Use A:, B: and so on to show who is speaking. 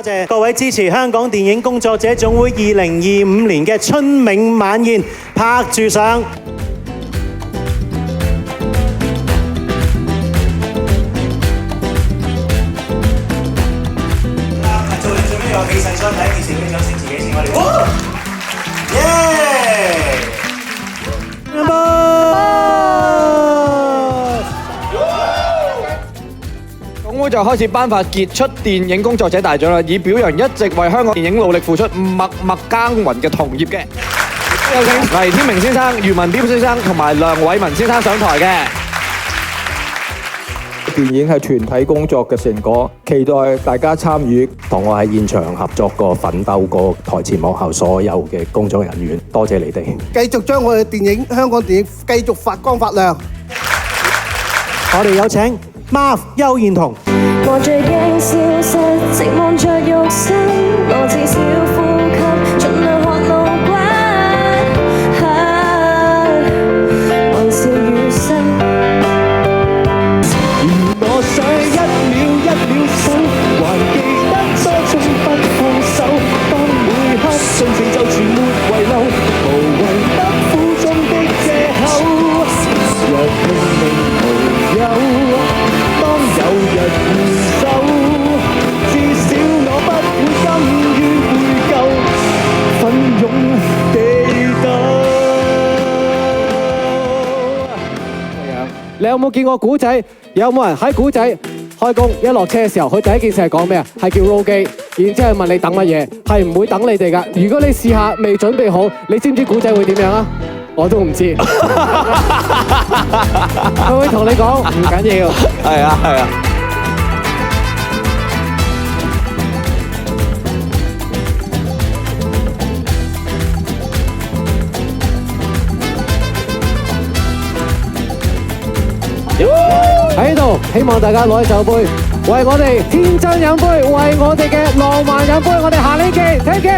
A: 謝各位支持香港電影工作者總會2025年嘅春茗晚宴，拍住上。做咩有氣勢？所以第一件事應該想先自己先，我哋。
B: 總會就開始頒發傑出電影工作者大獎啦，以表揚一直為香港電影努力付出、默默耕耘嘅同業嘅。有請黎天明先生、余文彪先生同埋梁偉文先生上台嘅。
C: 電影係團體工作嘅成果，期待大家參與，同我喺現場合作過、奮鬥過台前幕後所有嘅工作人員，多謝你哋。
D: 繼續將我哋電影香港電影繼續發光發亮。
A: 我哋有請 Marv 邱燕彤。
E: 我最驚消失，寂望着肉身，我至少呼吸，盡量學路軌，還是餘生。
F: 我想一秒一秒數，還記得多種不放手。當每刻盡情就全沒遺漏，無謂得苦中的藉口。若拼命無憂，當有日回首，至少我不會甘於回舊，奮勇地鬥。
B: 你有冇見過古仔？有冇人喺古仔開工一落車嘅時候，佢第一件事係講咩啊？係叫 roll 機，然之後問你等乜嘢？係唔會等你哋㗎。如果你試下未準備好，你知唔知古仔會點樣啊？我都唔知。佢會同你講唔緊要。
C: 係啊，係啊。
B: 喺度，希望大家攞起酒杯，為我哋天真飲杯，為我哋嘅浪漫飲杯。我哋下年見，Thank you。